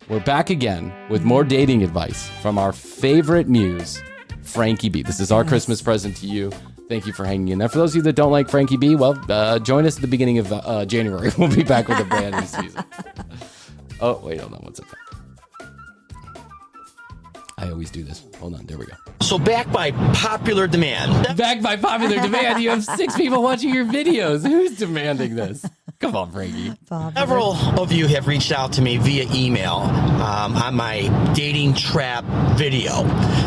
we're back again with more dating advice from our favorite muse, Frankie B. This is our Christmas present to you. Thank you for hanging in there. For those of you that don't like Frankie B, well, join us at the beginning of January. We'll be back with a brand new season. Oh, wait, hold on one second. I always do this. Hold on, there we go. So back by popular demand. Back by popular demand, you have 6 people watching your videos. Who's demanding this? Come on, Frankie. Several of you have reached out to me via email on my dating trap video.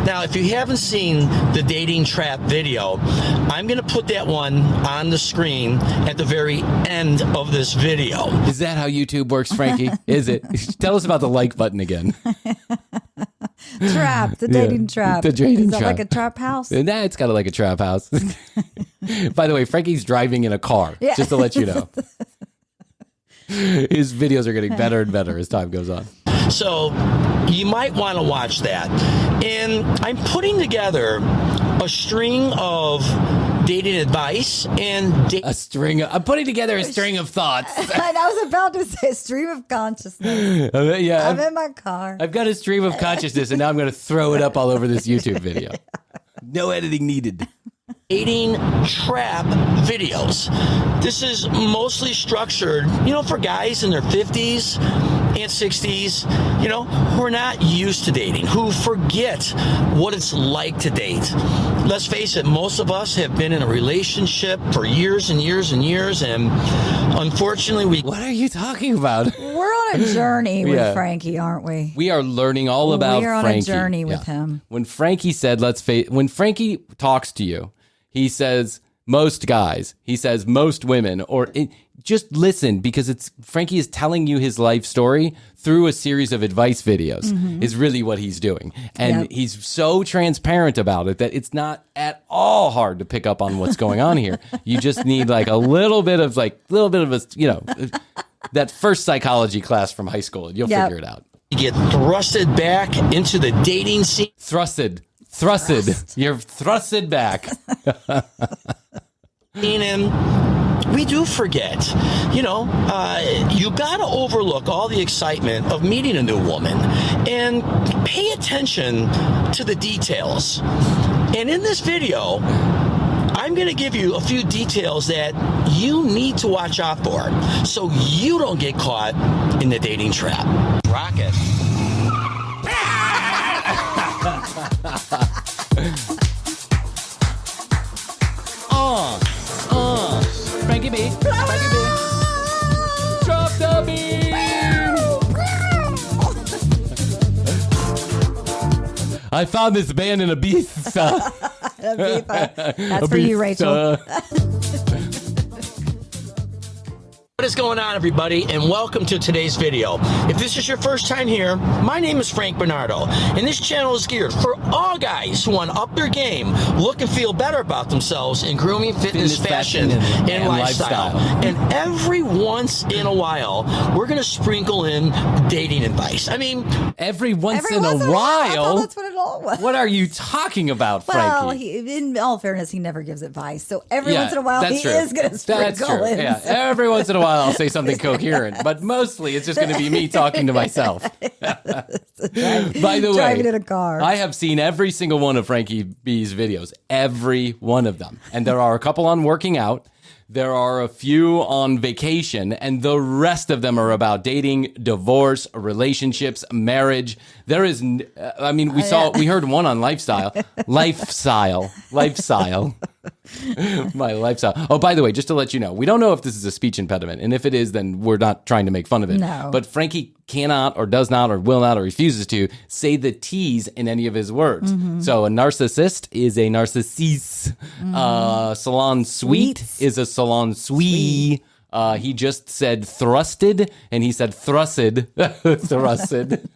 Now, if you haven't seen the dating trap video, I'm going to put that one on the screen at the very end of this video. Is that how YouTube works, Frankie? Is it? Tell us about the like button again. Trap, the dating trap. The dating trap. Like a trap house? Nah, it's kind of like a trap house. By the way, Frankie's driving in a car, just to let you know. His videos are getting better and better as time goes on. So you might want to watch that. And I'm putting together a string of dating advice and I'm putting together a string of thoughts. I was about to say stream of consciousness. Yeah, I'm in my car. I've got a stream of consciousness, and now I'm going to throw it up all over this YouTube video. No editing needed. dating trap videos. This is mostly structured, for guys in their 50s and 60s, who are not used to dating, who forget what it's like to date. Let's face it, most of us have been in a relationship for years and years and years, and unfortunately What are you talking about? We're on a journey with Frankie, aren't we? We are learning all about Frankie. We're on a journey with him. When Frankie said, when Frankie talks to you, he says most guys, he says most women, just listen, because Frankie is telling you his life story through a series of advice videos is really what he's doing. And he's so transparent about it that it's not at all hard to pick up on what's going on here. You just need a little bit of a, that first psychology class from high school, and you'll figure it out. You get thrusted back into the dating scene. Thrusted. You're thrusted back. And we do forget, you got to overlook all the excitement of meeting a new woman and pay attention to the details. And in this video, I'm going to give you a few details that you need to watch out for so you don't get caught in the dating trap. Rocket. Frankie B. Frankie B. Drop the beat. I found this band in Ibiza. That's for you, Rachel. What is going on, everybody, and welcome to today's video. If this is your first time here, my name is Frank Bernardo, and this channel is geared for all guys who want to up their game, look and feel better about themselves in grooming, fitness, fashion, and lifestyle. And every once in a while, we're going to sprinkle in dating advice. I mean, every once in a while? That's what it all was. What are you talking about, Frankie? Well, in all fairness, he never gives advice. So every once in a while, he is going to sprinkle in. Yeah, every once in a while, I'll say something coherent, but mostly it's just going to be me talking to myself. By the way, driving in a car. I have seen every single one of Frankie B's videos, every one of them. And there are a couple on working out. There are a few on vacation, and the rest of them are about dating, divorce, relationships, marriage. There is, we heard one on lifestyle. My lifestyle. Oh, by the way, just to let you know, we don't know if this is a speech impediment, and if it is, then we're not trying to make fun of it. No. But Frankie cannot or does not or will not or refuses to say the T's in any of his words. So a narcissist is a narcissiste. Salon sweet is a salon sweet. He just said thrusted, and he said thrusted. Thrusted.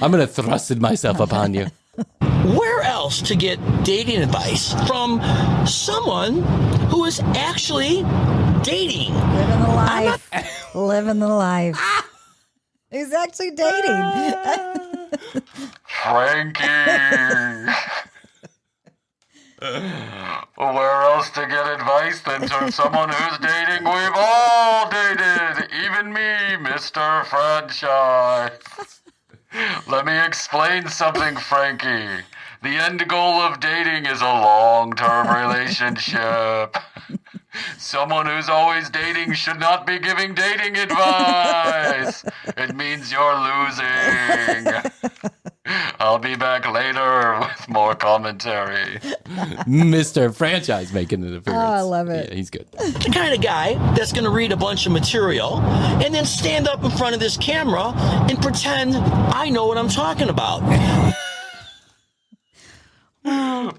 I'm going to thrusted myself upon you. where else to get dating advice from someone who is actually dating? Living the life. Living the life. Who's actually dating? Frankie. Where else to get advice than from someone who's dating we've all dated, even me, Mr. Franchise. Let me explain something, Frankie. The end goal of dating is a long-term relationship. Someone who's always dating should not be giving dating advice. It means you're losing. I'll be back later with more commentary. Mr. Franchise making an appearance. Oh, I love it. Yeah, he's good. The kind of guy that's going to read a bunch of material and then stand up in front of this camera and pretend I know what I'm talking about.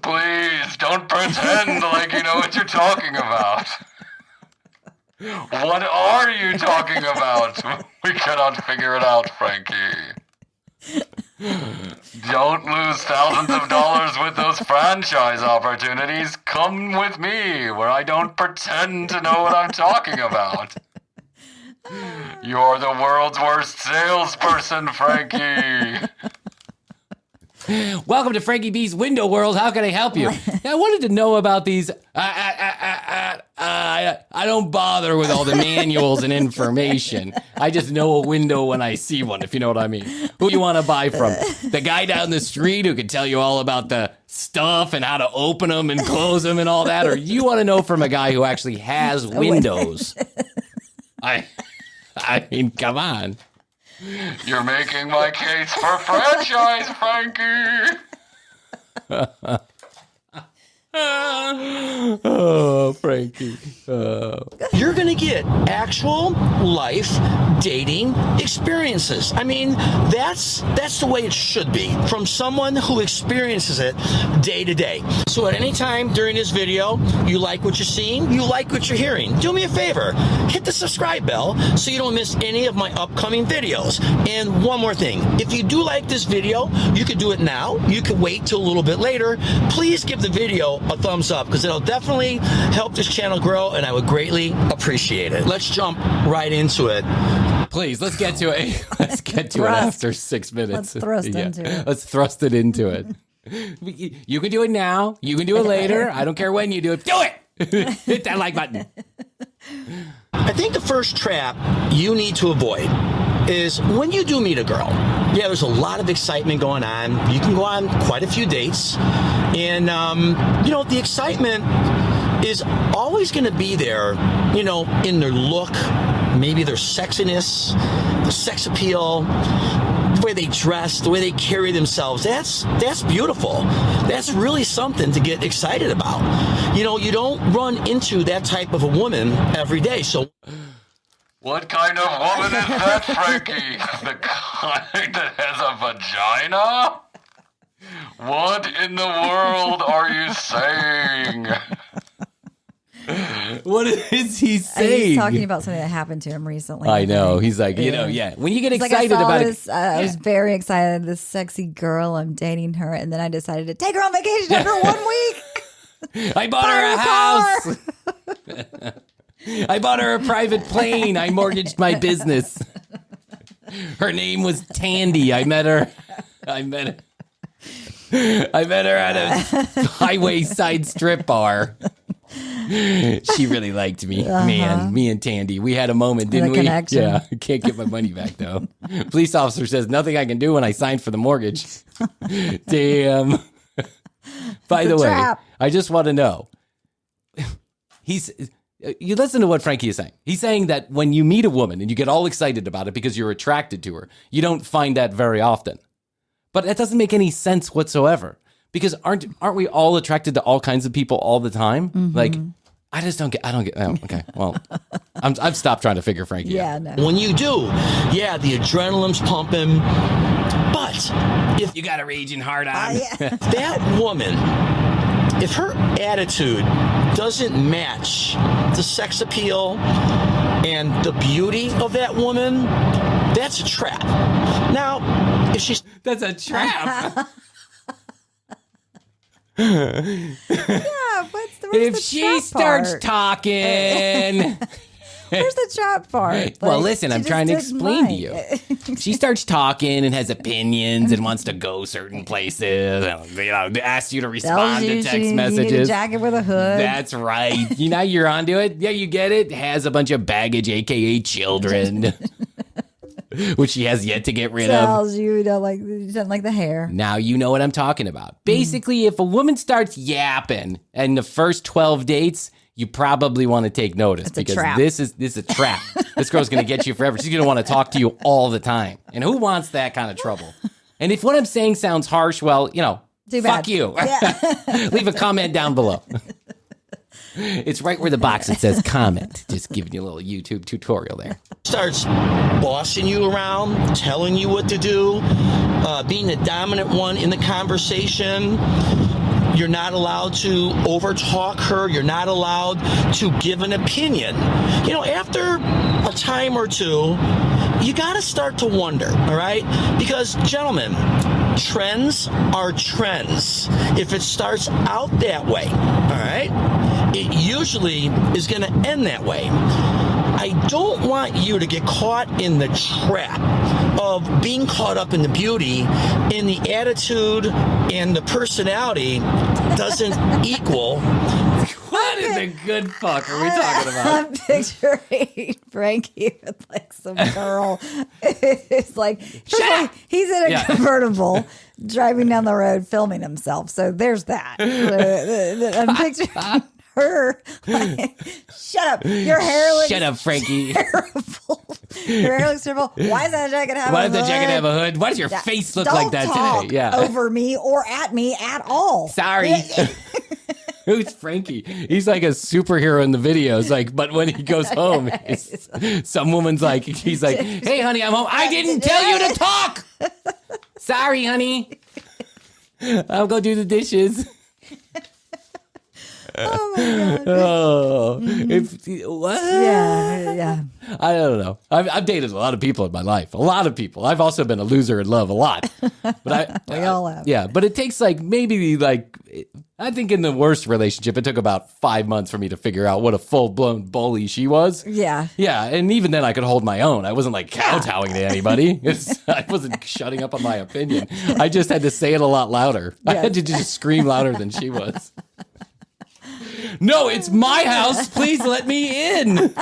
Please, don't pretend like you know what you're talking about. What are you talking about? We cannot figure it out, Frankie. Don't lose thousands of dollars with those franchise opportunities. Come with me, where I don't pretend to know what I'm talking about. You're the world's worst salesperson, Frankie. Welcome to Frankie B's Window World. How can I help you? I wanted to know about these. I don't bother with all the manuals and information. I just know a window when I see one, if you know what I mean. Who you want to buy from? The guy down the street who can tell you all about the stuff and how to open them and close them and all that? Or you want to know from a guy who actually has windows? I mean, come on. You're making my case for franchise, Frankie. Oh, Frankie. You're going to get actual life dating experiences. I mean, that's the way it should be from someone who experiences it day to day. So at any time during this video, you like what you're seeing, you like what you're hearing, do me a favor, hit the subscribe bell so you don't miss any of my upcoming videos. And one more thing, if you do like this video, you could do it now, you could wait till a little bit later. Please give the video a thumbs up because it'll definitely help this channel grow and I would greatly appreciate it. Let's jump right into it. Please, let's get to it. Let's get to it after 6 minutes. Let's thrust into it. Let's thrust it into it. You can do it now. You can do it later. I don't care when you do it. Do it! Hit that like button. I think the first trap you need to avoid is when you do meet a girl. Yeah, there's a lot of excitement going on. You can go on quite a few dates. And, the excitement is always going to be there, in their look, maybe their sexiness, the sex appeal, the way they dress, the way they carry themselves. That's beautiful. That's really something to get excited about. You don't run into that type of a woman every day. So What kind of woman is that, Frankie? The kind that has a vagina? What in the world are you saying? What is he saying? He's talking about something that happened to him recently. I know. He's like, when you get excited about it. I was very excited. This sexy girl, I'm dating her. And then I decided to take her on vacation after 1 week. I bought her a house. I bought her a private plane. I mortgaged my business. Her name was Tandy. I met her at a highway side strip bar. She really liked me. Man, me and Tandy. We had a moment, didn't we? Connection. Yeah. I can't get my money back, though. Police officer says nothing I can do when I signed for the mortgage. Damn. By the way, trap. I just want to know. You listen to what Frankie is saying. He's saying that when you meet a woman and you get all excited about it because you're attracted to her, you don't find that very often. But that doesn't make any sense whatsoever. Because aren't we all attracted to all kinds of people all the time? Mm-hmm. Like, I don't get. Oh, okay, well, I've stopped trying to figure Frankie out. No. When you do, the adrenaline's pumping. But if you got a raging heart on, that woman, if her attitude doesn't match the sex appeal and the beauty of that woman, that's a trap. Now, if she's... That's a trap. Yeah, what's the if she starts talking, Where's the trap part? Well, Like, listen, she I'm just trying to didn't explain to like you. it. She starts talking and has opinions and wants to go certain places. And, asks you to respond to text You need a messages. jacket with a hood. That's right. You know, you're onto it. Yeah, you get it. Has a bunch of baggage, aka children, which she has yet to get rid of. Tells you don't like the hair. Now you know what I'm talking about. Basically, if a woman starts yapping in the first 12 dates, you probably want to take notice It's a because trap. this is a trap. This girl's going to get you forever. She's going to want to talk to you all the time. And who wants that kind of trouble? And if what I'm saying sounds harsh, well, you know, Too fuck bad. you. Yeah. Leave a comment down below. It's right where the box that says comment. Just giving you a little YouTube tutorial there. Starts bossing you around, telling you what to do, being the dominant one in the conversation. You're not allowed to overtalk her. You're not allowed to give an opinion. You know, after a time or two, you got to start to wonder, all right? Because, gentlemen, trends are trends. If it starts out that way, all right, it usually is going to end that way. I don't want you to get caught in the trap of being caught up in the beauty, and the attitude and the personality doesn't equal. What is a good fuck are we talking about? I'm picturing Frankie with like some girl. It's like, first of all, he's in a Yeah. convertible driving down the road filming himself. So there's that. I'm picturing her like, shut up. Your hair looks Shut up, Frankie. terrible. Your hair looks terrible. Why does that jacket have Why a does the hood? jacket have a hood? Why does your face look Don't like that talk today? Yeah. over me or at me at all. Sorry. Who's Frankie? He's like a superhero in the videos. Like, but when he goes home, some woman's like, he's like, "Hey, honey, I'm home. I didn't tell you to talk. Sorry, honey. I'll go do the dishes." Oh my god. Oh, what? Yeah. I don't know. I've dated a lot of people in my life. A lot of people. I've also been a loser in love a lot. But We all have. Yeah, but it takes I think in the worst relationship, it took about 5 months for me to figure out what a full-blown bully she was. Yeah. Yeah, and even then I could hold my own. I wasn't like kowtowing to anybody. I wasn't shutting up on my opinion. I just had to say it a lot louder. I had to just scream louder than she was. No, it's my house. Please let me in.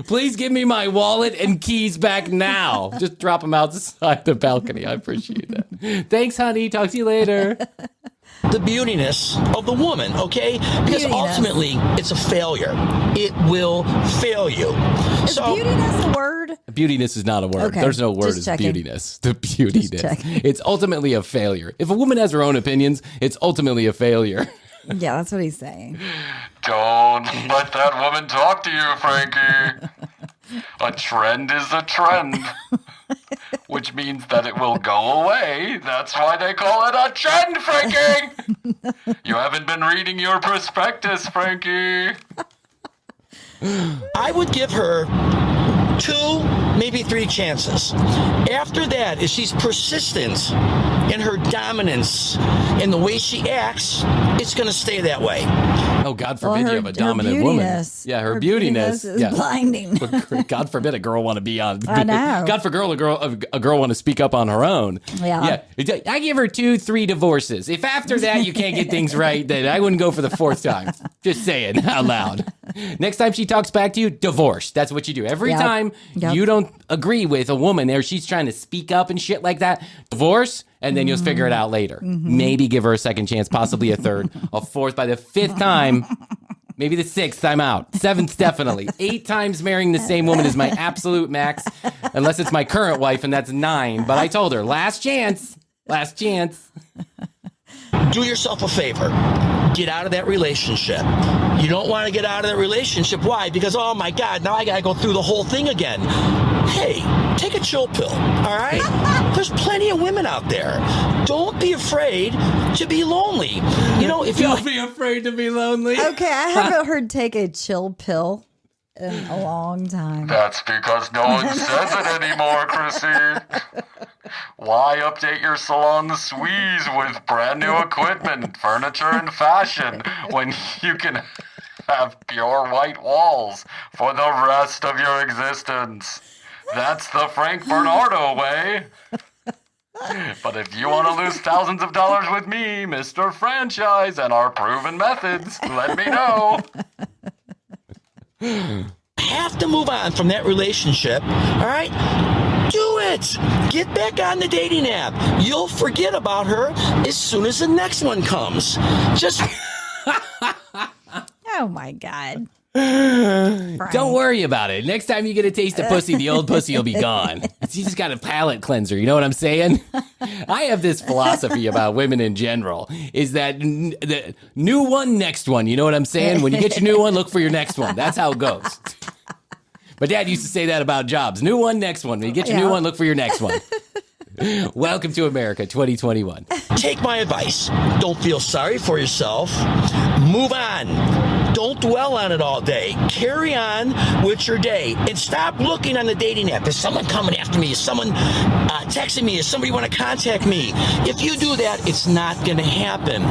Please give me my wallet and keys back now. Just drop them outside the balcony. I appreciate that. Thanks, honey. Talk to you later. The beautiness of the woman, okay? Because Beautiness. ultimately, it's a failure. It will fail you. Is beautiness a word? Beautiness is not a word. Okay, There's no word just as checking. beautiness. The beautiness. checking. It's ultimately a failure. If a woman has her own opinions, it's ultimately a failure. Yeah, that's what he's saying. Don't let that woman talk to you, Frankie. A trend is a trend, which means that it will go away. That's why they call it a trend, Frankie. You haven't been reading your prospectus, Frankie. I would give her 2, maybe 3 chances. After that, if she's persistent in her dominance in the way she acts, it's going to stay that way. Oh, God forbid you have a dominant her woman. beautiness- Yeah, her beautiness. is Yeah. blinding. But God forbid a girl want to be on. I know. God forbid a girl want to speak up on her own. Yeah. I give her 2-3 divorces. If after that you can't get things right, then I wouldn't go for the 4th time. Just saying out loud. Next time she talks back to you, divorce. That's what you do. Every Yep. time Yep. you don't agree with a woman or she's trying to speak up and shit like that, divorce, and then you'll figure it out later. Maybe give her a second chance, possibly a 3rd, a 4th. By the 5th time, maybe the 6th, I'm out. 7th, definitely. 8 times marrying the same woman is my absolute max, unless it's my current wife, and that's 9. But I told her, last chance. Last chance. Do yourself a favor. Get out of that relationship. You don't want to get out of that relationship. Why? Because, oh my God, now I got to go through the whole thing again. Hey, take a chill pill, all right? There's plenty of women out there. Don't be afraid to be lonely. You know, if you Don't be afraid to be lonely. Okay, I haven't heard take a chill pill in a long time. That's because no one says it anymore, Krissy. Why update your salon squeeze with brand new equipment, furniture, and fashion when you can have pure white walls for the rest of your existence. That's the Frank Bernardo way. But if you want to lose thousands of dollars with me, Mr. Franchise, and our proven methods, let me know. Have to move on from that relationship, all right? Do it. Get back on the dating app. You'll forget about her as soon as the next one comes. Just... Oh, my God. Don't worry about it. Next time you get a taste of pussy, the old pussy will be gone. You just got a palate cleanser. You know what I'm saying? I have this philosophy about women in general, is that the new one, next one. You know what I'm saying? When you get your new one, look for your next one. That's how it goes. My dad used to say that about jobs. New one, next one. When you get your new one, look for your next one. Welcome to America 2021. Take my advice. Don't feel sorry for yourself. Move on. Don't dwell on it all day. Carry on with your day and stop looking on the dating app. Is someone coming after me? Is someone texting me? Is somebody want to contact me? If you do that, it's not going to happen.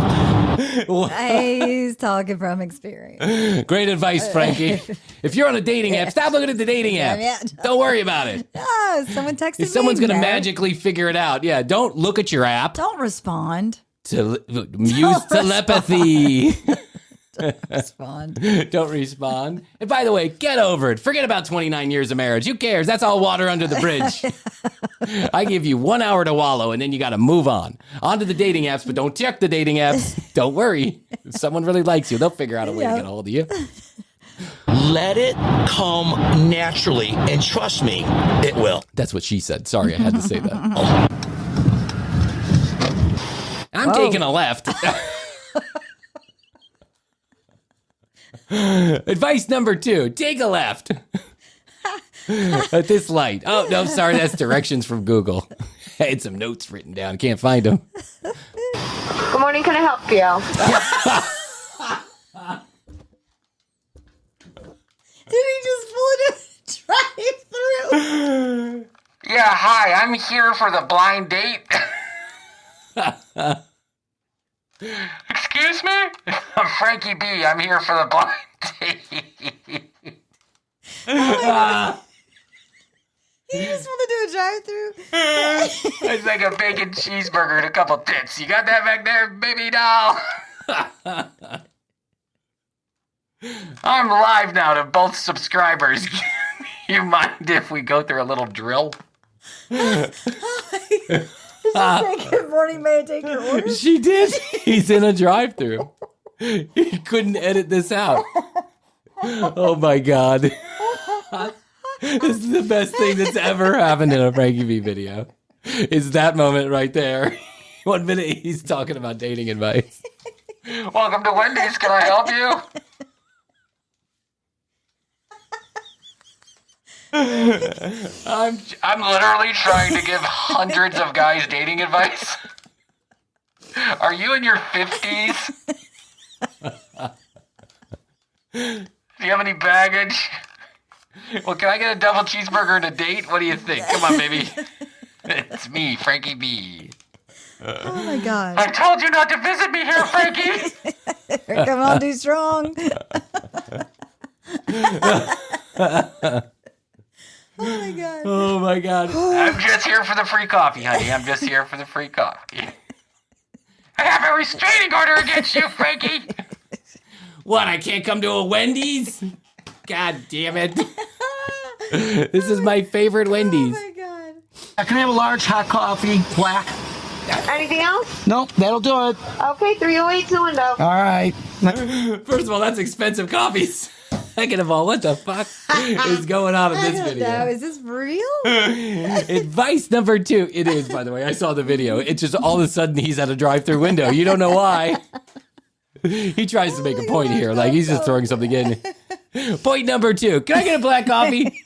He's talking from experience. Great advice, Frankie. If you're on a dating app, stop looking at the dating app. Don't worry about it. Oh, someone texted me. Someone's going to magically figure it out. Yeah, don't look at your app. Don't respond. Use telepathy. Respond. Don't respond. And by the way, get over it. Forget about 29 years of marriage. Who cares? That's all water under the bridge. I give you 1 hour to wallow, and then you got to move on. On to the dating apps, but don't check the dating apps. Don't worry. If someone really likes you, they'll figure out a way to get a hold of you. Let it come naturally, and trust me, it will. That's what she said. Sorry, I had to say that. I'm taking a left. Advice number 2, take a left. At this light. Oh, no, sorry, that's directions from Google. I had some notes written down. Can't find them. Good morning, can I help you? Did he just pull it in drive-through? Yeah, hi, I'm here for the blind date. Excuse me? I'm Frankie B. I'm here for the blind date. He just want to do a drive-through. It's like a bacon cheeseburger and a couple tits. You got that back there, baby doll? I'm live now to both subscribers. You mind if we go through a little drill? Good morning, may I take your order? She did. He's in a drive-thru. He couldn't edit this out. Oh my God. This is the best thing that's ever happened in a Frankie B video. It's that moment right there. 1 minute he's talking about dating advice. Welcome to Wendy's. Can I help you? I'm literally trying to give hundreds of guys dating advice. Are you in your 50s? Do you have any baggage? Well, can I get a double cheeseburger and a date? What do you think? Come on, baby. It's me, Frankie B. Oh my gosh. I told you not to visit me here, Frankie. Come on, too strong. Oh my God. Oh my God. I'm just here for the free coffee, honey. I'm just here for the free coffee. I have a restraining order against you, Frankie. What, I can't come to a Wendy's? God damn it. This is my favorite Wendy's. Oh my God. Can I have a large hot coffee, black? Anything else? Nope, that'll do it. Okay, 308's the window. All right. First of all, that's expensive coffees. Second of all, what the fuck is going on in this video? No, is this real? Advice number 2. It is, by the way. I saw the video. It's just all of a sudden he's at a drive-thru window. You don't know why. He tries to make a point here. Like he's just throwing something in. Point number 2. Can I get a black coffee?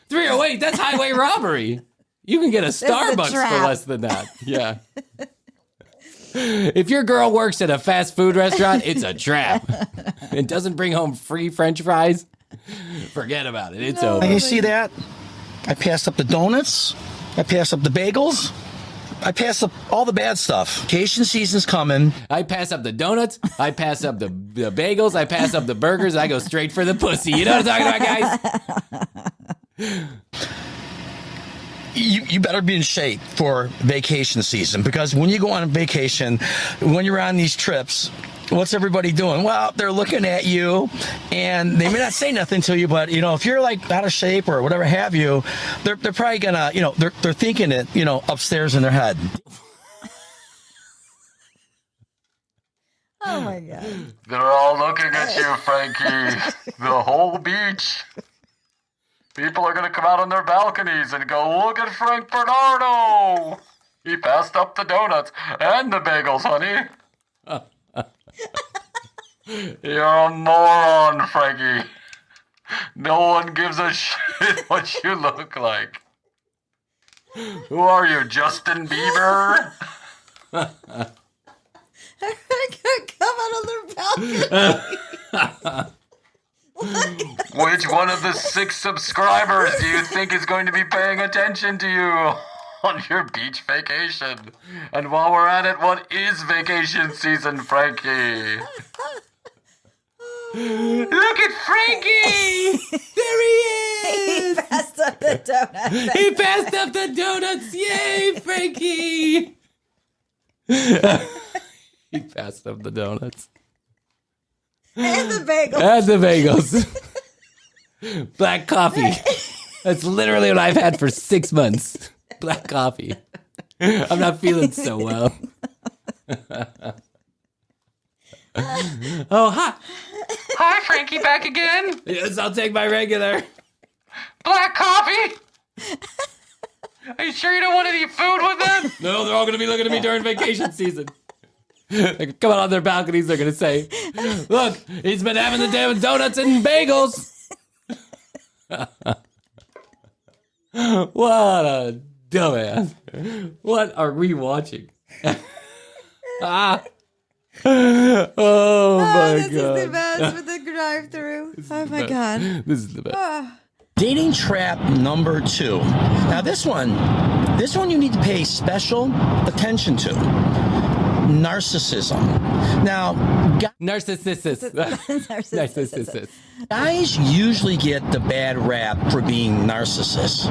308. That's highway robbery. You can get a Starbucks for less than that. Yeah. If your girl works at a fast food restaurant, it's a trap. It doesn't bring home free French fries. Forget about it. It's over. You see that? I passed up the donuts. I passed up the bagels. I pass up all the bad stuff. Vacation season's coming. I pass up the donuts. I pass up the bagels. I pass up the burgers. I go straight for the pussy. You know what I'm talking about, guys? You better be in shape for vacation season, because when you go on vacation, when you're on these trips, what's everybody doing? Well, they're looking at you, and they may not say nothing to you, but, if you're like out of shape or whatever have you, they're probably gonna, they're thinking it, upstairs in their head. Oh my God. They're all looking at you, Frankie. The whole beach. People are going to come out on their balconies and go, look at Frank Bernardo. He passed up the donuts and the bagels, honey. You're a moron, Frankie. No one gives a shit what you look like. Who are you, Justin Bieber? They're gonna come out on their balcony. Which one of the 6 subscribers do you think is going to be paying attention to you on your beach vacation? And while we're at it, what is vacation season, Frankie? Look at Frankie! There he is. He passed up the donuts. He passed up the donuts. Yay, Frankie. He passed up the donuts. And the bagels. And the bagels. Black coffee. That's literally what I've had for 6 months. Black coffee. I'm not feeling so well. Oh, hi. Hi, Frankie, back again? Yes, I'll take my regular. Black coffee? Are you sure you don't want any food with them? No, they're all going to be looking at me during vacation season. They come out on their balconies, they're going to say, look, he's been having the damn donuts and bagels. What a dumbass. What are we watching? Oh, my This God. is the best with the drive-through. Oh my God. This is the best. Dating trap number 2. Now this one you need to pay special attention to. Narcissism. Now, Narcissist. Narcissist. guys usually get the bad rap for being narcissists.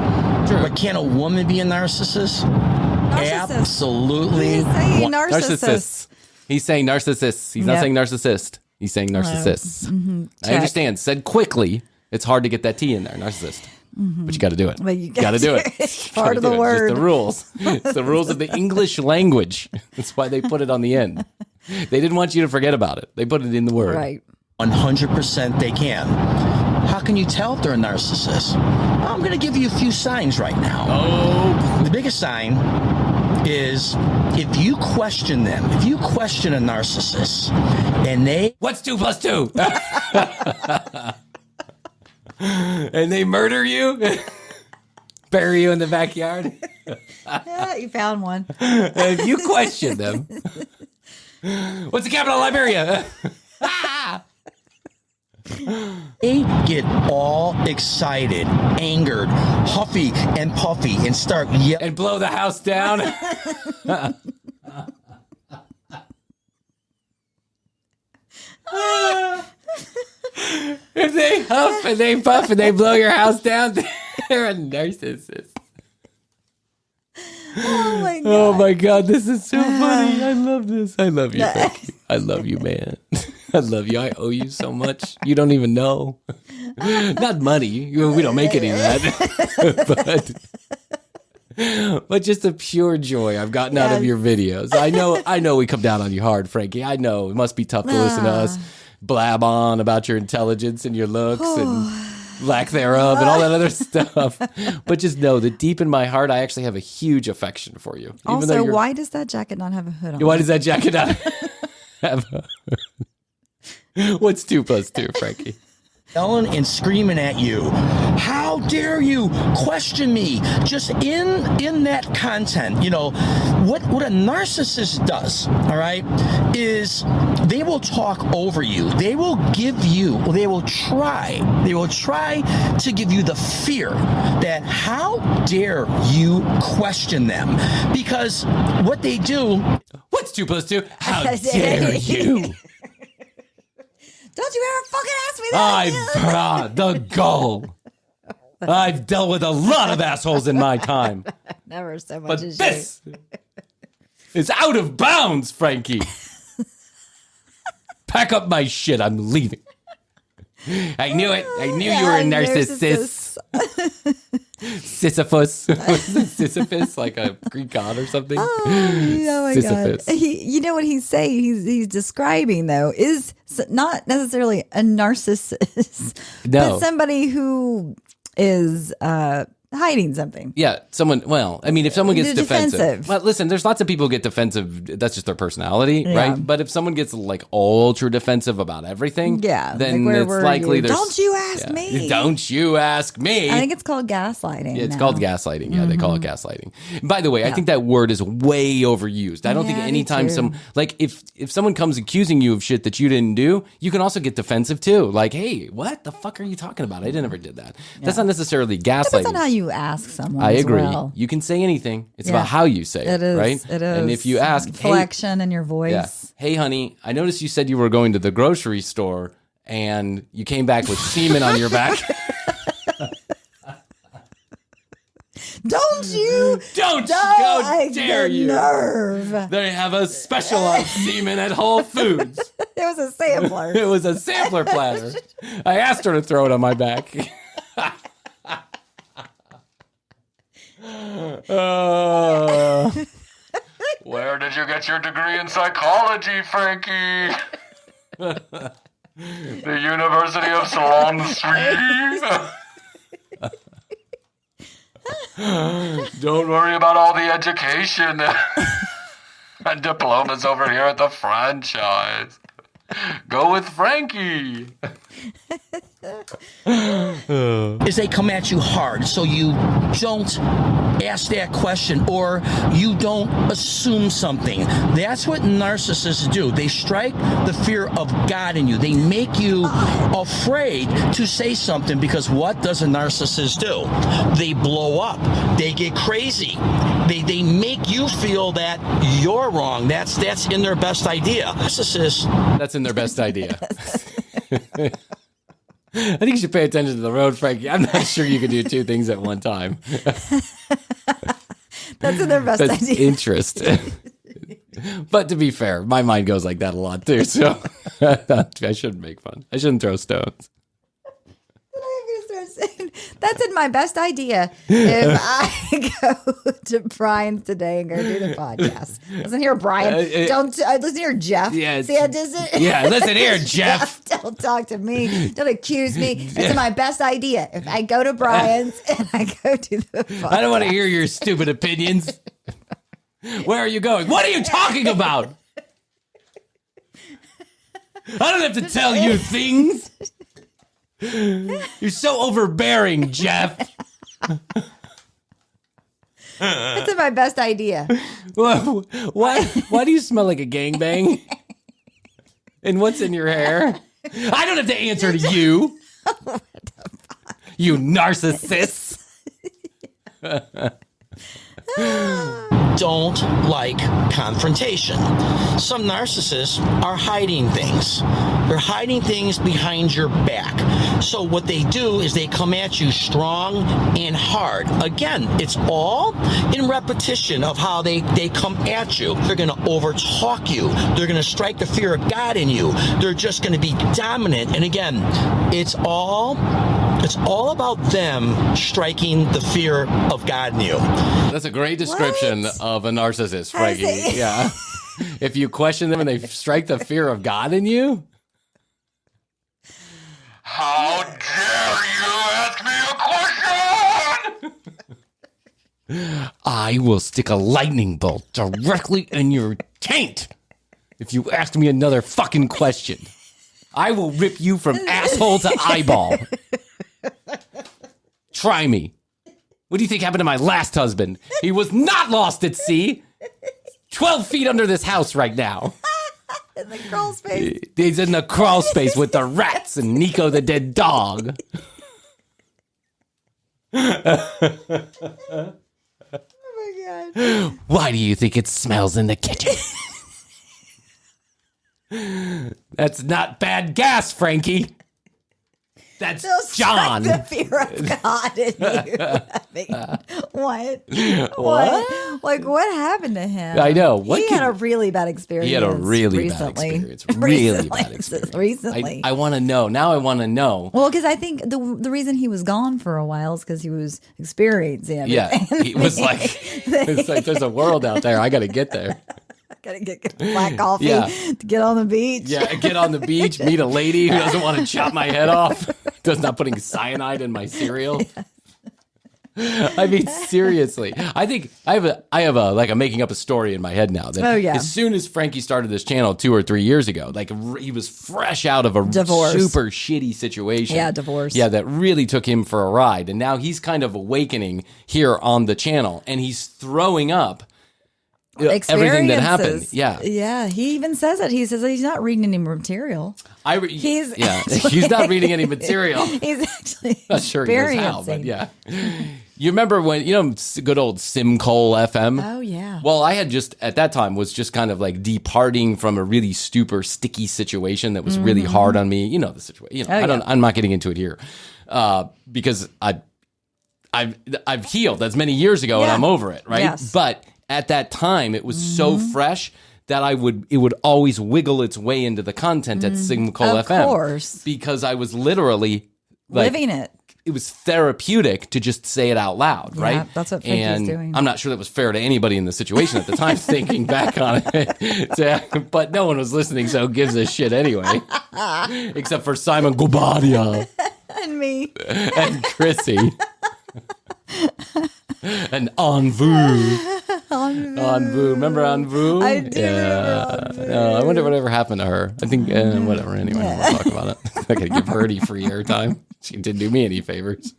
True. But can a woman be a narcissist? Narcissist. Absolutely. He's saying narcissist. Narcissist. He's saying narcissist. He's not Yep. saying narcissist. He's saying narcissist. I Check. understand. Said quickly. It's hard to get that T in there, narcissist. But you got to do it. Well, you got to do it. It's part of the It's word. just the rules. It's the rules of the English language. That's why they put it on the end. They didn't want you to forget about it. They put it in the word. Right. 100% they can. How can you tell if they're a narcissist? Well, I'm going to give you a few signs right now. Oh, The biggest sign is if you question them, if you question a narcissist, and they what's 2 plus 2? And they murder you? Bury you in the backyard? Yeah, you found one. If you question them, what's the capital of Liberia? They get all excited, angered, huffy and puffy, and start yelling. And blow the house down? If they huff and they puff and they blow your house down, they're a narcissist. Oh my God. Oh my God, this is so funny. I love this. I love you, Frankie. I love you, man. I love you. I owe you so much. You don't even know. Not money. We don't make any of that. But just the pure joy I've gotten out of your videos. I know we come down on you hard, Frankie. I know it must be tough to listen to us blab on about your intelligence and your looks and lack thereof and all that other stuff. But just know that deep in my heart, I actually have a huge affection for you. Even though Also, you're, why does that jacket not have a hood on? why does that jacket not have What's 2 plus 2, Frankie? Yelling and screaming at you. How dare you question me? Just in that content, what a narcissist does, all right, is they will talk over you. They will try to give you the fear that how dare you question them? Because what they do... What's 2 + 2? How dare you? Don't you ever fucking ask me that. The gall. I've dealt with a lot of assholes in my time. Never so much But as this is out of bounds, Frankie. Pack up my shit. I'm leaving. I knew it. I knew you were a narcissist. Sisyphus. Sisyphus, like a Greek god or something. Oh my Sisyphus. God. You know what he's saying? He's describing, though, is not necessarily a narcissist, but somebody who is hiding something. Yeah, someone, well, I mean, if someone gets defensive. Well, listen, there's lots of people who get defensive. That's just their personality, right? But if someone gets like ultra defensive about everything, then like, it's likely there's... Don't you ask me. Don't you ask me. I think it's called gaslighting. Yeah, it's called gaslighting. Yeah, they call it gaslighting. By the way, I think that word is way overused. I don't think anytime if someone comes accusing you of shit that you didn't do, you can also get defensive too. Like, hey, what the fuck are you talking about? I never did that. That's not necessarily gaslighting. Depends on how you ask someone. I agree. Well. You can say anything. It's about how you say it, right? It is. And if you ask, inflection in your voice. Hey, honey, I noticed you said you were going to the grocery store and you came back with semen on your back. Don't you? Don't how dare you? Nerve. They have a special on semen at Whole Foods. It was a sampler. It was a sampler platter. I asked her to throw it on my back. Where did you get your degree in psychology, Frankie? The University of Salon, sweetie? Don't worry about all the education and diplomas over here at the franchise. Go with Frankie. Is they come at you hard, so you don't ask that question or you don't assume something. That's what narcissists do. They strike the fear of God in you. They make you afraid to say something because what does a narcissist do? They blow up. They get crazy. They make you feel that you're wrong. That's in their best idea. Narcissists. That's in their best idea. I think you should pay attention to the road, Frankie. I'm not sure you can do two things at one time. That's in their best idea. Interest. But to be fair, my mind goes like that a lot too. So I shouldn't make fun. I shouldn't throw stones. That's in my best idea if I go to Brian's today and go do the podcast. Listen here, Brian. Don't listen here, Jeff. Yeah, listen here, Jeff. Don't talk to me. Don't accuse me. It's in my best idea if I go to Brian's and I go to the podcast. I don't want to hear your stupid opinions. Where are you going? What are you talking about? I don't have to tell you things. You're so overbearing, Jeff. That's in my best idea. Why do you smell like a gangbang? And what's in your hair? I don't have to answer to you. What the fuck? You narcissist. Don't like confrontation. Some narcissists are hiding things. They're hiding things behind your back. So what they do is they come at you strong and hard. Again, it's all in repetition of how they come at you. They're going to overtalk you. They're going to strike the fear of God in you. They're just going to be dominant. And again, it's all about them striking the fear of God in you. That's a great description of a narcissist, Frankie. Yeah. If you question them and they strike the fear of God in you. How dare you ask me a question? I will stick a lightning bolt directly in your taint if you ask me another fucking question. I will rip you from asshole to eyeball. Try me. What do you think happened to my last husband? He was not lost at sea. 12 feet under this house right now. In the crawl space. He's in the crawl space with the rats and Nico the dead dog. Oh my God. Why do you think it smells in the kitchen? That's not bad gas, Frankie. That's John. The fear of God in you. I mean, what? Like, what happened to him? I know. He had a really bad experience. He had a really recently. bad experience. Really bad experience. Recently. I want to know. Now I want to know. Well, because I think the reason he was gone for a while is because he was experiencing it. Yeah. He was like, it's like, there's a world out there. I got to get there. Gotta get black coffee to get on the beach. Yeah, get on the beach, meet a lady who doesn't want to chop my head off, does not putting cyanide in my cereal. I mean, seriously. I think I have a like I'm making up a story in my head now. That as soon as Frankie started this channel 2 or 3 years ago, like he was fresh out of a divorce. Super shitty situation. Yeah, divorce. Yeah, that really took him for a ride, and now he's kind of awakening here on the channel, and he's throwing up everything that happened. Yeah. He even says it. He says that he's not reading any material. He's not reading any material. He's actually not sure he knows how, but yeah. You remember when good old Simcoal FM? Oh yeah. Well, I had just at that time was just kind of like departing from a really super sticky situation that was really hard on me. You know the situation. I'm not getting into it here because I've healed. That's many years ago, and I'm over it, right? Yes. But at that time, it was so fresh that it would always wiggle its way into the content at Simcoal FM. Of course. Because I was literally living it. It was therapeutic to just say it out loud, right? Yeah, that's what Frankie's doing. I'm not sure that was fair to anybody in the situation at the time, thinking back on it. But no one was listening, so who gives a shit anyway? Except for Simon Gubadia. And me. And Krissy. And Envu. Envu. Remember Envu? I do remember Envu. No, I wonder whatever happened to her. I think, whatever. Anyway, I don't want to talk about it. I got to give her any free airtime. She didn't do me any favors.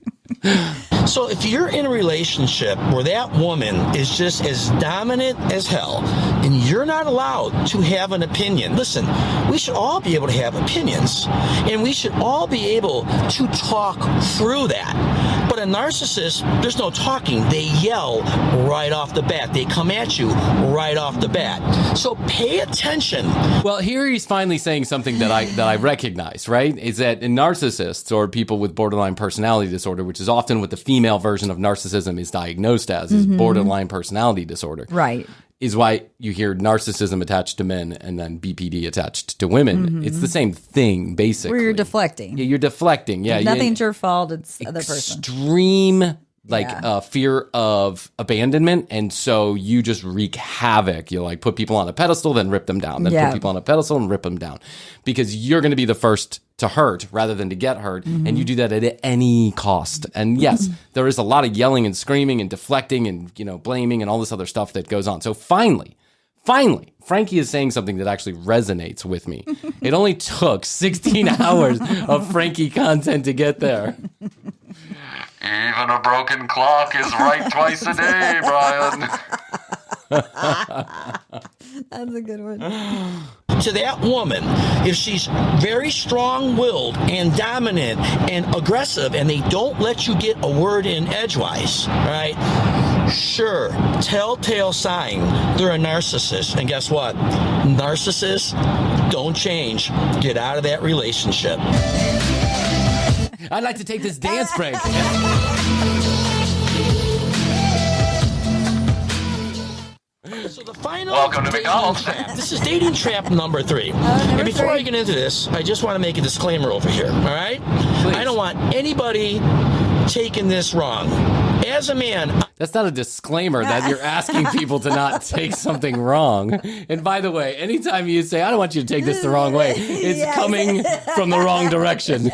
So if you're in a relationship where that woman is just as dominant as hell and you're not allowed to have an opinion, listen, we should all be able to have opinions and we should all be able to talk through that. But a narcissist, there's no talking. They yell right off the bat. They come at you right off the bat. So pay attention. Well, here he's finally saying something that I recognize, right? Is that in narcissists or people with borderline personality disorder, which is often what the female version of narcissism is diagnosed as, is borderline personality disorder. Right. Is why you hear narcissism attached to men and then BPD attached to women. It's the same thing, basically. Where you're deflecting. Yeah, you're deflecting. Yeah, nothing's your fault. It's the other person. Extreme fear of abandonment, and so you just wreak havoc. You put people on a pedestal, then rip them down. Then put people on a pedestal and rip them down, because you're going to be the first to hurt rather than to get hurt, and you do that at any cost. And yes, there is a lot of yelling and screaming and deflecting and blaming and all this other stuff that goes on. So finally, Frankie is saying something that actually resonates with me. It only took 16 hours of Frankie content to get there. Even a broken clock is right twice a day, Bryan. That's a good one. To that woman, if she's very strong-willed and dominant and aggressive and they don't let you get a word in edgewise, right? Sure, telltale sign they're a narcissist. And guess what? Narcissists don't change. Get out of that relationship. I'd like to take this dance break. So the final Welcome to McDonald's. Trap. This is dating trap number 3. And before I get into this, I just want to make a disclaimer over here, all right? Please. I don't want anybody taking this wrong. As a man... That's not a disclaimer that you're asking people to not take something wrong. And by the way, anytime you say, I don't want you to take this the wrong way, it's coming from the wrong direction.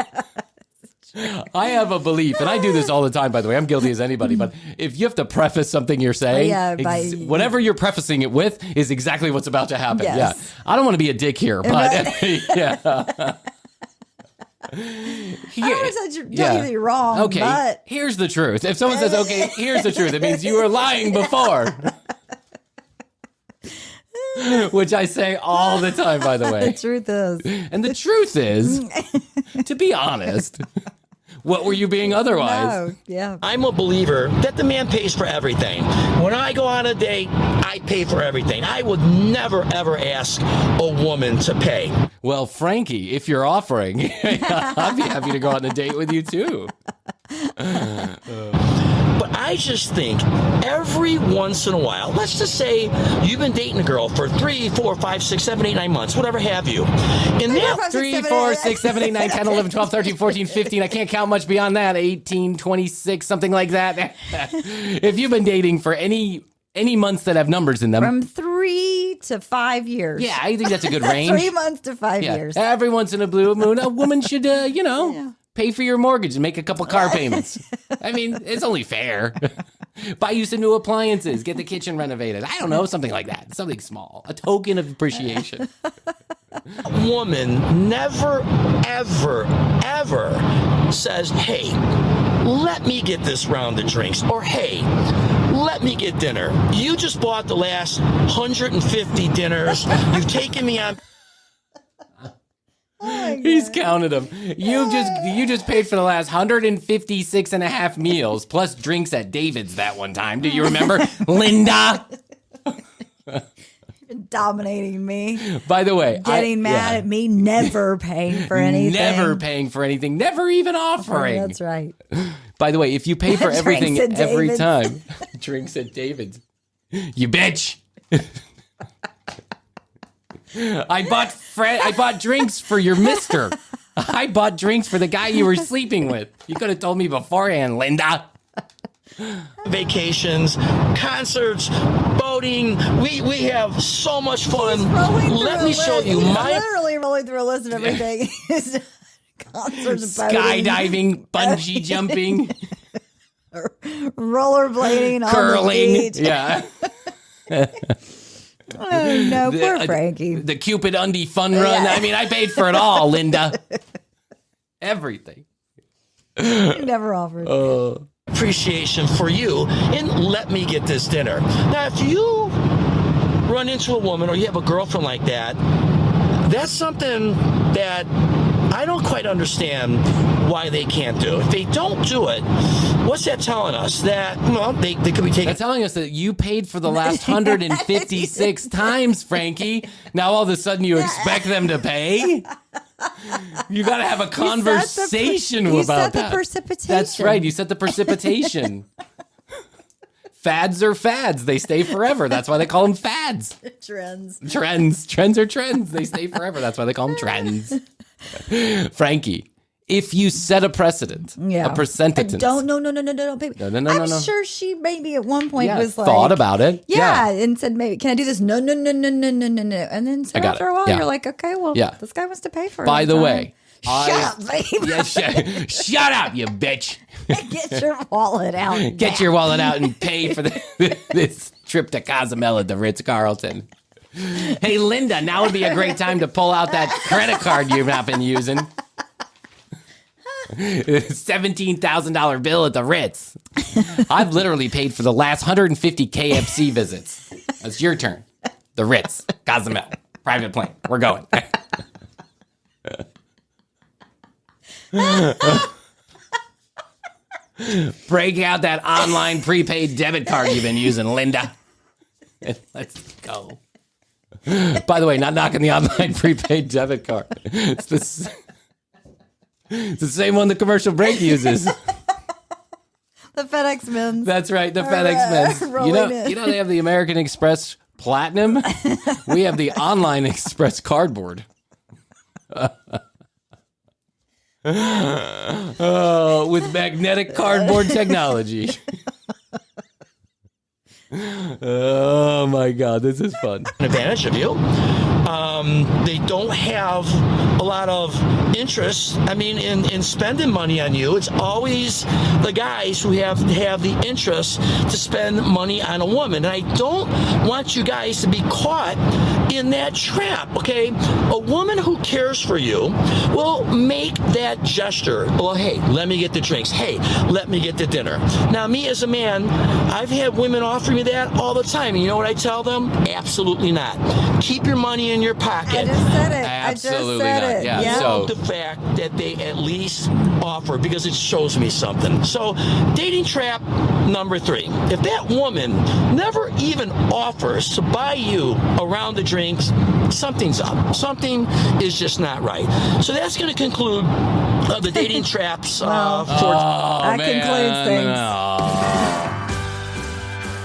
I have a belief, and I do this all the time, by the way. I'm guilty as anybody, but if you have to preface something you're saying, whatever you're prefacing it with is exactly what's about to happen. Yes. Yeah. I don't want to be a dick here, but yeah. I don't said you're doing it wrong. Okay, but... here's the truth. If someone says, okay, here's the truth, it means you were lying before. which I say all the time, by the way. The truth is. And the truth is, to be honest, what were you being otherwise? No, yeah. I'm a believer that the man pays for everything. When I go on a date, I pay for everything. I would never, ever ask a woman to pay. Well, Frankie, if you're offering, I'd be happy to go on a date with you too. But I just think every once in a while, let's just say you've been dating a girl for 3, 4, 5, 6, 7, 8, 9 months, whatever have you. And that 3, 4, 6, 7, 8, 9, 10, 11, 12, 13, 14, 15. I can't count much beyond that. 18, 26, something like that. If you've been dating for any months that have numbers in them. From 3 to 5 years. Yeah, I think that's a good range. 3 months to 5 years. Every once in a blue moon, a woman should, pay for your mortgage and make a couple car payments. I mean, it's only fair. Buy you some new appliances. Get the kitchen renovated. I don't know, something like that. Something small. A token of appreciation. A woman never, ever, ever says, hey, let me get this round of drinks. Or, hey, let me get dinner. You just bought the last 150 dinners. You've taken me on... Oh He's counted them. You just paid for the last 156 and a half meals plus drinks at David's that one time. Do you remember, Linda? Dominating me. By the way, getting mad at me, never paying for anything. Never paying for anything. Never even offering. That's right. By the way, if you pay for everything Drinks at every David's. time, drinks at David's, you bitch. I bought drinks for your mister. I bought drinks for the guy you were sleeping with. You could have told me beforehand, Linda. Vacations, concerts, boating. We have so much fun. Let me show you my... Literally rolling through a list of everything. Concerts, boating, skydiving, bungee jumping, rollerblading, curling. on the beach. Yeah. Oh, no, poor Frankie. The Cupid Undie fun run. I mean, I paid for it all, Linda. Everything. You never offered. appreciation for you and let me get this dinner. Now, if you run into a woman or you have a girlfriend like that, that's something that I don't quite understand why they can't do. If they don't do it, what's that telling us? That, well, they could be taking... That's telling us that you paid for the last 156 times, Frankie. Now all of a sudden you expect them to pay? You got to have a conversation about that. You set the precipitation. That's right. You set the precipitation. Fads are fads. They stay forever. That's why they call them fads. Trends. Trends are trends. They stay forever. That's why they call them trends. Frankie, if you set a precedent, a percentage. Don't, no, baby. No. I'm sure she maybe at one point was like. Thought about it. Yeah, and said, maybe, can I do this? No. And then so after a while, you're like, okay, well, this guy wants to pay for it. By the way, shut up, babe. Yeah, shut up, you bitch. Get your wallet out. Get your wallet out and pay for this trip to Cozumel at the Ritz-Carlton. Hey, Linda, now would be a great time to pull out that credit card you've not been using. $17,000 bill at the Ritz. I've literally paid for the last 150 KFC visits. It's your turn. The Ritz, Cozumel, private plane. We're going. Break out that online prepaid debit card you've been using, Linda. Let's go. By the way, not knocking the online prepaid debit card. It's the same one the commercial break uses. The FedEx Men's. That's right, the FedEx Men's. You know they have the American Express Platinum? We have the Online Express Cardboard. With magnetic cardboard technology. Oh my God, this is fun. An advantage of you. They don't have a lot of interest, in spending money on you. It's always the guys who have the interest to spend money on a woman. And I don't want you guys to be caught in that trap, okay? A woman who cares for you will make that gesture. Well, hey, let me get the drinks. Hey, let me get the dinner. Now, me as a man, I've had women offer me that all the time. And you know what I tell them? Absolutely not. Keep your money in your pocket. I just said it. Absolutely I just said not. it. Yeah. So The fact that they at least offer, because it shows me something. So, dating trap number 3. If that woman never even offers to buy you a round of drinks, something's up. Something is just not right. So that's going to conclude the dating traps for That concludes things.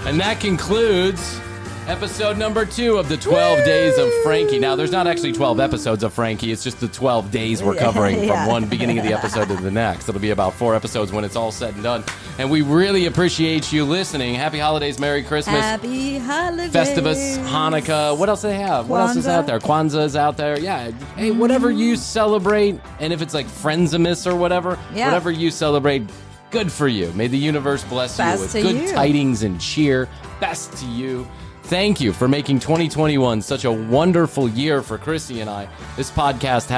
And that concludes episode number 2 of the 12 Days of Frankie. Now, there's not actually 12 episodes of Frankie. It's just the 12 days we're covering from one beginning of the episode to the next. It'll be about 4 episodes when it's all said and done. And we really appreciate you listening. Happy holidays, Merry Christmas. Happy holidays. Festivus, Hanukkah. What else do they have? What else is out there? Kwanzaa is out there. Yeah. Hey, whatever you celebrate, and if it's like Friendsimus or whatever, whatever you celebrate, good for you. May the universe bless you with good tidings and cheer. Best to you. Thank you for making 2021 such a wonderful year for Krissy and I. This podcast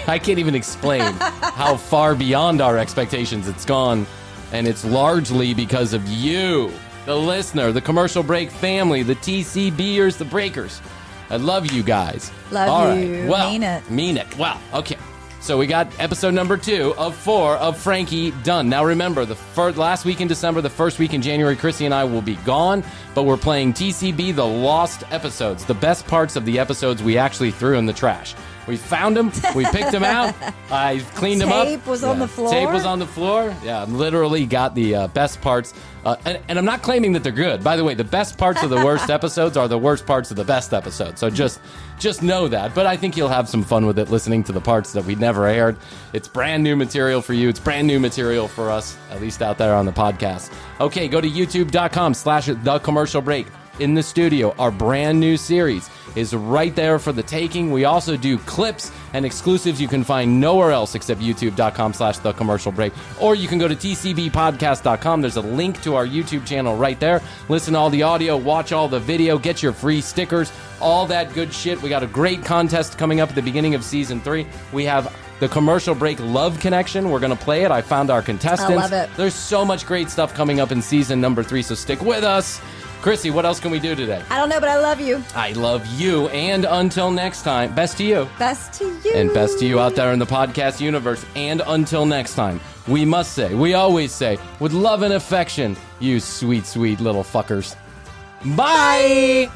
I can't even explain how far beyond our expectations it's gone. And it's largely because of you, the listener, the Commercial Break family, the TCBers, the Breakers. I love you guys. Love you. Well, Mean it. Mean it. Well, okay. So we got episode number 2 of 4 of Frankie done. Now remember, the last week in December, the first week in January, Krissy and I will be gone, but we're playing TCB, the lost episodes, the best parts of the episodes we actually threw in the trash. We found them. We picked them out. I cleaned them up. Tape was on the floor. Tape was on the floor. Yeah, literally got the best parts. And I'm not claiming that they're good. By the way, the best parts of the worst episodes are the worst parts of the best episodes. So just know that. But I think you'll have some fun with it, listening to the parts that we never aired. It's brand new material for you. It's brand new material for us, at least out there on the podcast. Okay, go to youtube.com/thecommercialbreak. In the studio, our brand new series is right there for the taking. We also do clips and exclusives you can find nowhere else except youtube.com/thecommercialbreak. Or you can go to tcbpodcast.com. There's a link to our YouTube channel right there. Listen to all the audio, watch all the video, get your free stickers, all that good shit. We got a great contest coming up at the beginning of season 3. We have the Commercial Break Love Connection. We're going to play it. I found our contestants. I love it. There's so much great stuff coming up in season number 3, so stick with us. Krissy, what else can we do today? I don't know, but I love you. I love you. And until next time, best to you. Best to you. And best to you out there in the podcast universe. And until next time, we must say, we always say, with love and affection, you sweet, sweet little fuckers. Bye!